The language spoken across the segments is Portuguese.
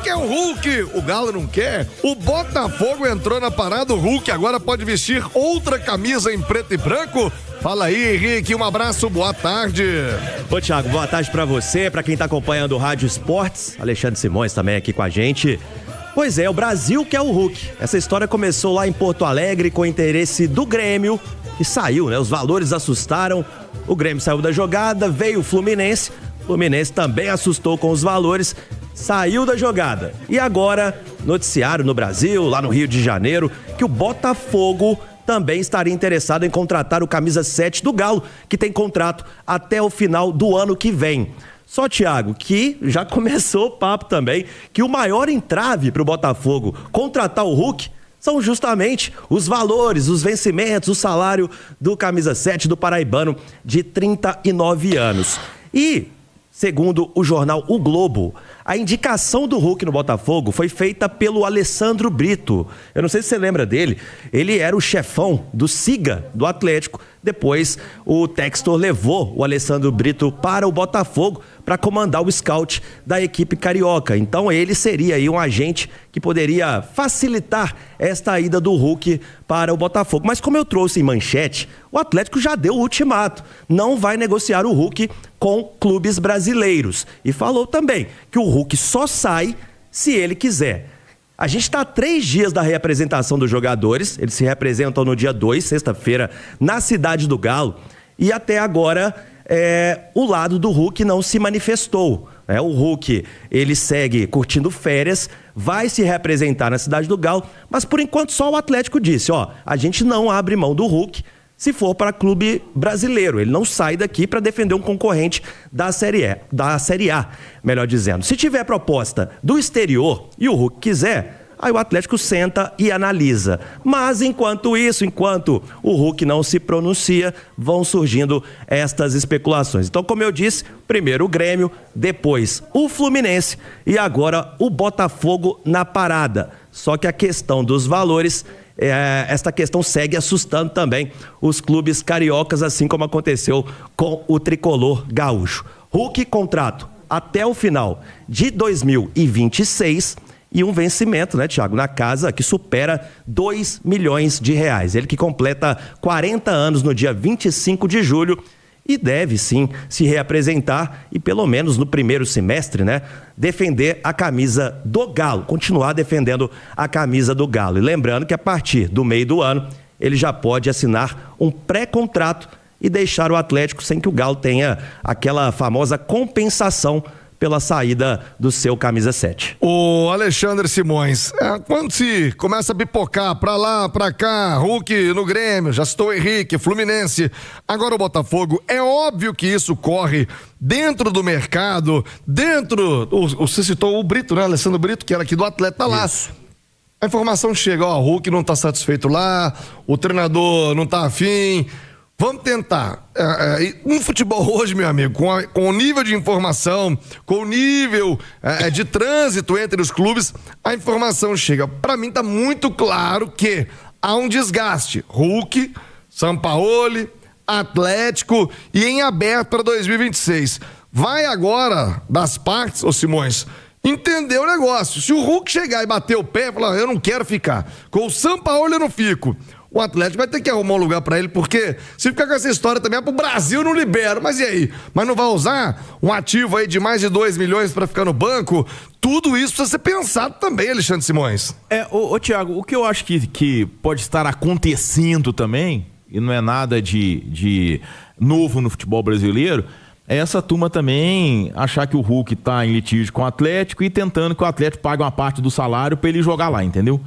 quer o Hulk, o Galo não quer. O Botafogo entrou na parada, o Hulk agora pode vestir outra camisa em preto e branco? Fala aí, Henrique, um abraço, boa tarde. Ô, Thiago, boa tarde pra você, pra quem tá acompanhando o Rádio Esportes. Alexandre Simões também aqui com a gente. Pois é, o Brasil quer o Hulk. Essa história começou lá em Porto Alegre com o interesse do Grêmio, que saiu, né? Os valores assustaram. O Grêmio saiu da jogada, veio o Fluminense. O Fluminense também assustou com os valores, saiu da jogada. E agora, noticiário no Brasil, lá no Rio de Janeiro, que o Botafogo também estaria interessado em contratar o camisa 7 do Galo, que tem contrato até o final do ano que vem. Só, Thiago, que já começou o papo também, que o maior entrave para o Botafogo contratar o Hulk são justamente os valores, os vencimentos, o salário do camisa 7 do paraibano de 39 anos. E, segundo o jornal O Globo, a indicação do Hulk no Botafogo foi feita pelo Alessandro Brito. Eu não sei se você lembra dele. Ele era o chefão do Siga, do Atlético. Depois, o Textor levou o Alessandro Brito para o Botafogo para comandar o scout da equipe carioca. Então, ele seria aí um agente que poderia facilitar esta ida do Hulk para o Botafogo. Mas como eu trouxe em manchete, o Atlético já deu o ultimato. Não vai negociar o Hulk com clubes brasileiros. E falou também que o Hulk só sai se ele quiser. A gente está a 3 dias da reapresentação dos jogadores. Eles se reapresentam no dia 2, sexta-feira, na Cidade do Galo. E até agora, o lado do Hulk não se manifestou. O Hulk, ele segue curtindo férias, vai se reapresentar na Cidade do Galo, mas por enquanto só o Atlético disse, a gente não abre mão do Hulk se for para clube brasileiro. Ele não sai daqui para defender um concorrente da Série A, melhor dizendo. Se tiver proposta do exterior e o Hulk quiser, aí o Atlético senta e analisa. Mas enquanto isso, enquanto o Hulk não se pronuncia, vão surgindo estas especulações. Então, como eu disse, primeiro o Grêmio, depois o Fluminense e agora o Botafogo na parada. Só que a questão dos valores, esta questão segue assustando também os clubes cariocas, assim como aconteceu com o tricolor gaúcho. Hulk contrato até o final de 2026 e um vencimento, né, Thiago, na casa que supera 2 milhões de reais. Ele que completa 40 anos no dia 25 de julho e deve sim se reapresentar e pelo menos no primeiro semestre, né, defender a camisa do Galo, continuar defendendo a camisa do Galo. E lembrando que a partir do meio do ano ele já pode assinar um pré-contrato e deixar o Atlético sem que o Galo tenha aquela famosa compensação pela saída do seu camisa 7. O Alexandre Simões, quando se começa a pipocar pra lá, pra cá, Hulk no Grêmio, já citou o Henrique, Fluminense, agora o Botafogo, é óbvio que isso corre dentro do mercado, você citou o Brito, né, Alessandro Brito, que era aqui do Atleta lá. Isso. A informação chega, o Hulk não tá satisfeito lá, o treinador não tá afim. Vamos tentar. Um futebol hoje, meu amigo, com o nível de informação, com o nível de trânsito entre os clubes, a informação chega. Para mim tá muito claro que há um desgaste. Hulk, Sampaoli, Atlético e em aberto para 2026. Vai agora das partes, ô Simões, entender o negócio. Se o Hulk chegar e bater o pé e falar, eu não quero ficar, com o Sampaoli eu não fico, o Atlético vai ter que arrumar um lugar pra ele, porque se ficar com essa história também, pro Brasil não libera. Mas e aí? Mas não vai usar um ativo aí de mais de 2 milhões pra ficar no banco? Tudo isso precisa ser pensado também, Alexandre Simões. Ô Thiago, o que eu acho que pode estar acontecendo também, e não é nada de novo no futebol brasileiro, é essa turma também achar que o Hulk tá em litígio com o Atlético e tentando que o Atlético pague uma parte do salário pra ele jogar lá, entendeu?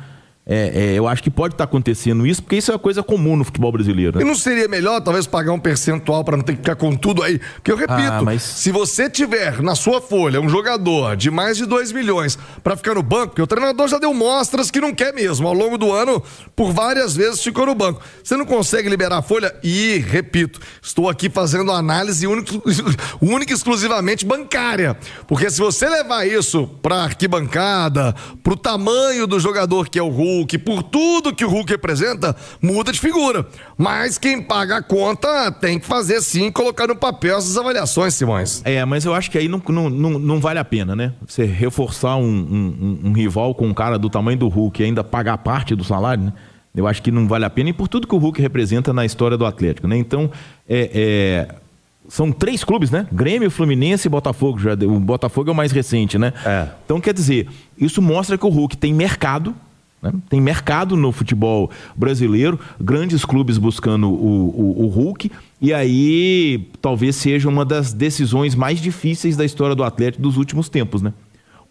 Eu acho que pode estar acontecendo isso, porque isso é uma coisa comum no futebol brasileiro, né? E não seria melhor, talvez, pagar um percentual para não ter que ficar com tudo aí? Porque eu repito, se você tiver na sua folha um jogador de mais de 2 milhões para ficar no banco, porque o treinador já deu mostras que não quer mesmo, ao longo do ano, por várias vezes ficou no banco. Você não consegue liberar a folha? E, repito, estou aqui fazendo análise única e exclusivamente bancária. Porque se você levar isso para arquibancada, para o tamanho do jogador que é o Hulk, Hulk, por tudo que o Hulk representa, muda de figura. Mas quem paga a conta tem que fazer sim, colocar no papel essas avaliações, Simões. Mas eu acho que aí não vale a pena, né? Você reforçar um rival com um cara do tamanho do Hulk e ainda pagar parte do salário, né? Eu acho que não vale a pena, e por tudo que o Hulk representa na história do Atlético, né? Então, são 3 clubes, né? Grêmio, Fluminense e Botafogo. O Botafogo é o mais recente, né? Então, quer dizer, isso mostra que o Hulk tem mercado, né? Tem mercado no futebol brasileiro, grandes clubes buscando o Hulk, e aí talvez seja uma das decisões mais difíceis da história do Atlético dos últimos tempos, né?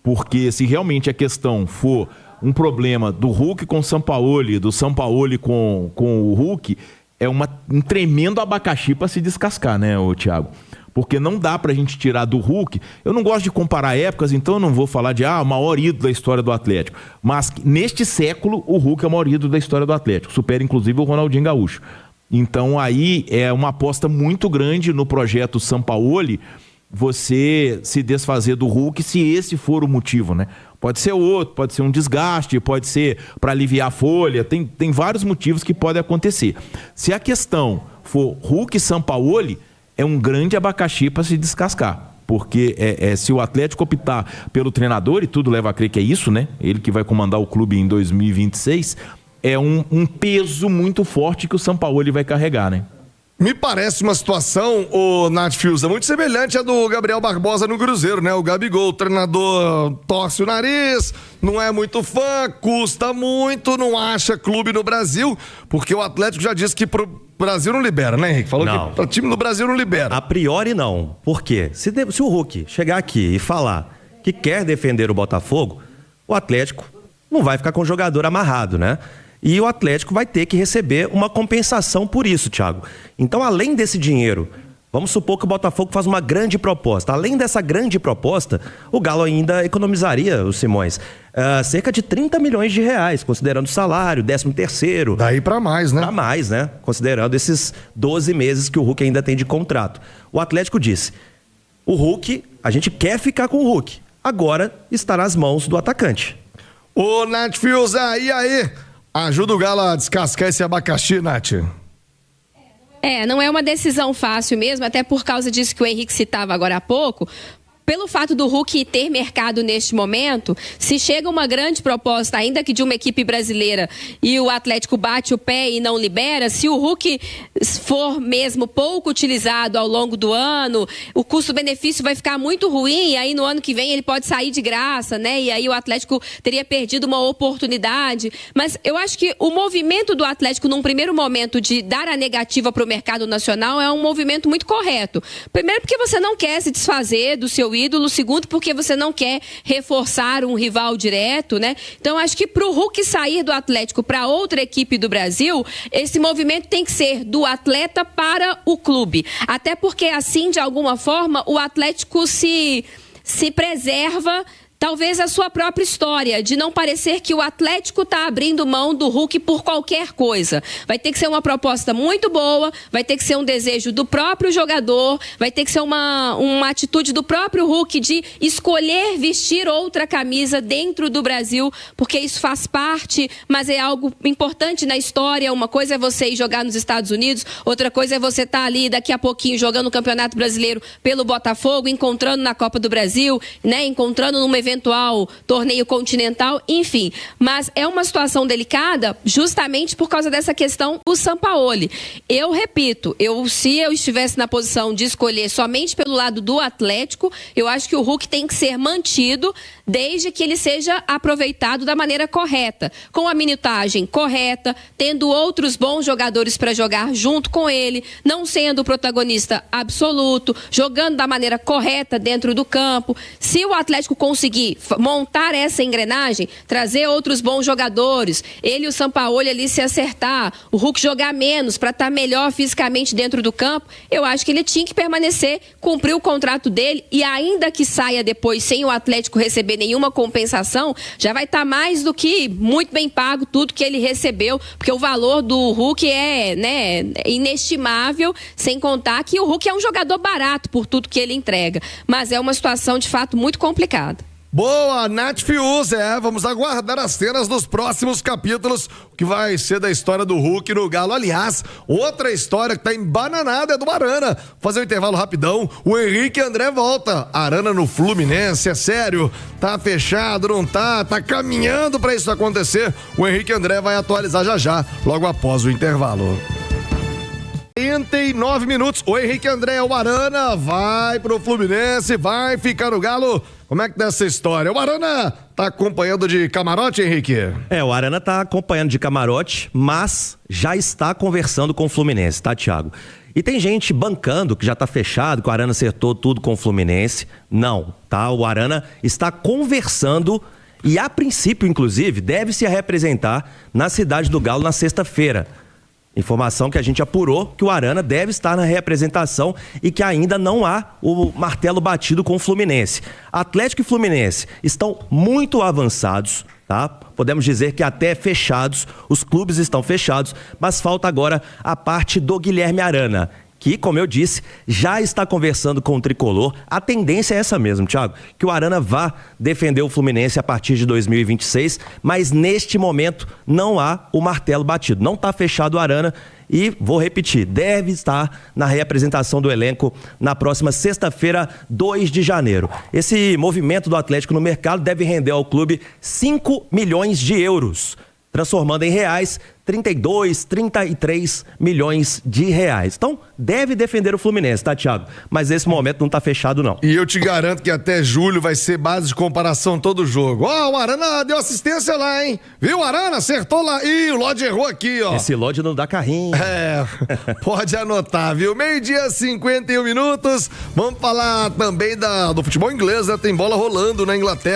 Porque se realmente a questão for um problema do Hulk com o Sampaoli, do Sampaoli com o Hulk, é um tremendo abacaxi para se descascar, né, Thiago? Porque não dá pra gente tirar do Hulk. Eu não gosto de comparar épocas, então eu não vou falar de o maior ídolo da história do Atlético. Mas neste século, o Hulk é o maior ídolo da história do Atlético. Supera inclusive o Ronaldinho Gaúcho. Então aí é uma aposta muito grande no projeto Sampaoli, você se desfazer do Hulk, se esse for o motivo, né? Pode ser outro, pode ser um desgaste, pode ser para aliviar a folha, tem vários motivos que podem acontecer. Se a questão for Hulk e Sampaoli, é um grande abacaxi para se descascar, porque se o Atlético optar pelo treinador, e tudo leva a crer que é isso, né? Ele que vai comandar o clube em 2026, é um peso muito forte que o Sampaoli vai carregar, né? Me parece uma situação, Nath Fiuza, muito semelhante à do Gabriel Barbosa no Cruzeiro, né? O Gabigol, o treinador torce o nariz, não é muito fã, custa muito, não acha clube no Brasil, porque o Atlético já disse que pro Brasil não libera, né, Henrique? Falou não. Que pro time no Brasil não libera. A priori não. Por quê? Se o Hulk chegar aqui e falar que quer defender o Botafogo, o Atlético não vai ficar com o jogador amarrado, né? E o Atlético vai ter que receber uma compensação por isso, Thiago. Então, além desse dinheiro, vamos supor que o Botafogo faz uma grande proposta. Além dessa grande proposta, o Galo ainda economizaria, os Simões, cerca de 30 milhões de reais, considerando o salário, 13º. Daí pra mais, né? Pra mais, né? Considerando esses 12 meses que o Hulk ainda tem de contrato. O Atlético disse, o Hulk, a gente quer ficar com o Hulk. Agora está nas mãos do atacante. Ô, Nath Fiuza, e aí? Ajuda o Galo a descascar esse abacaxi, Nath. Não é uma decisão fácil mesmo, até por causa disso que o Henrique citava agora há pouco. Pelo fato do Hulk ter mercado neste momento, se chega uma grande proposta, ainda que de uma equipe brasileira, e o Atlético bate o pé e não libera, se o Hulk for mesmo pouco utilizado ao longo do ano, o custo-benefício vai ficar muito ruim, e aí no ano que vem ele pode sair de graça, né? E aí o Atlético teria perdido uma oportunidade. Mas eu acho que o movimento do Atlético, num primeiro momento, de dar a negativa para o mercado nacional, é um movimento muito correto. Primeiro, porque você não quer se desfazer do seu ídolo, segundo, porque você não quer reforçar um rival direto, né? Então, acho que para o Hulk sair do Atlético para outra equipe do Brasil, esse movimento tem que ser do atleta para o clube. Até porque, assim, de alguma forma, o Atlético se preserva, talvez, a sua própria história, de não parecer que o Atlético está abrindo mão do Hulk por qualquer coisa. Vai ter que ser uma proposta muito boa, vai ter que ser um desejo do próprio jogador, vai ter que ser uma atitude do próprio Hulk de escolher vestir outra camisa dentro do Brasil, porque isso faz parte, mas é algo importante na história. Uma coisa é você ir jogar nos Estados Unidos, outra coisa é você estar ali daqui a pouquinho jogando o Campeonato Brasileiro pelo Botafogo, encontrando na Copa do Brasil, né, encontrando numa eventual torneio continental, enfim. Mas é uma situação delicada justamente por causa dessa questão do Sampaoli. Eu repito, se eu estivesse na posição de escolher somente pelo lado do Atlético, eu acho que o Hulk tem que ser mantido desde que ele seja aproveitado da maneira correta, com a minutagem correta, tendo outros bons jogadores para jogar junto com ele, não sendo o protagonista absoluto, jogando da maneira correta dentro do campo. Se o Atlético conseguir montar essa engrenagem, trazer outros bons jogadores, ele e o Sampaoli ali se acertar, o Hulk jogar menos para estar melhor fisicamente dentro do campo, eu acho que ele tinha que permanecer, cumprir o contrato dele, e ainda que saia depois sem o Atlético receber nenhuma compensação, já vai estar mais do que muito bem pago tudo que ele recebeu, porque o valor do Hulk é, né, inestimável, sem contar que o Hulk é um jogador barato por tudo que ele entrega. Mas é uma situação de fato muito complicada. Boa, Nath Fius, vamos aguardar as cenas dos próximos capítulos, o que vai ser da história do Hulk no Galo. Aliás, outra história que tá embananada é do Arana. Vou fazer um intervalo rapidão, o Henrique André volta. Arana no Fluminense, é sério, tá fechado, não tá caminhando pra isso acontecer. O Henrique André vai atualizar já, logo após o intervalo. 49 minutos, o Henrique André, o Arana vai pro Fluminense, vai ficar no Galo. Como é que tá essa história? O Arana tá acompanhando de camarote, Henrique? O Arana tá acompanhando de camarote, mas já está conversando com o Fluminense, tá, Thiago? E tem gente bancando que já tá fechado, que o Arana acertou tudo com o Fluminense. Não, tá? O Arana está conversando e, a princípio, inclusive, deve se representar na cidade do Galo na sexta-feira. Informação que a gente apurou que o Arana deve estar na representação e que ainda não há o martelo batido com o Fluminense. Atlético e Fluminense estão muito avançados, tá? Podemos dizer que até fechados, os clubes estão fechados, mas falta agora a parte do Guilherme Arana, que, como eu disse, já está conversando com o Tricolor. A tendência é essa mesmo, Thiago, que o Arana vá defender o Fluminense a partir de 2026, mas neste momento não há o martelo batido. Não está fechado o Arana e, vou repetir, deve estar na reapresentação do elenco na próxima sexta-feira, 2 de janeiro. Esse movimento do Atlético no mercado deve render ao clube 5 milhões de euros, transformando em reais 32, 33 milhões de reais. Então, deve defender o Fluminense, tá, Thiago? Mas nesse momento não tá fechado, não. E eu te garanto que até julho vai ser base de comparação todo jogo. O Arana deu assistência lá, hein? Viu, Arana? Acertou lá. Ih, o Lodge errou aqui, ó. Esse Lodge não dá carrinho. Pode anotar, viu? 12h, 51 minutos. Vamos falar também do futebol inglês, né? Tem bola rolando na Inglaterra.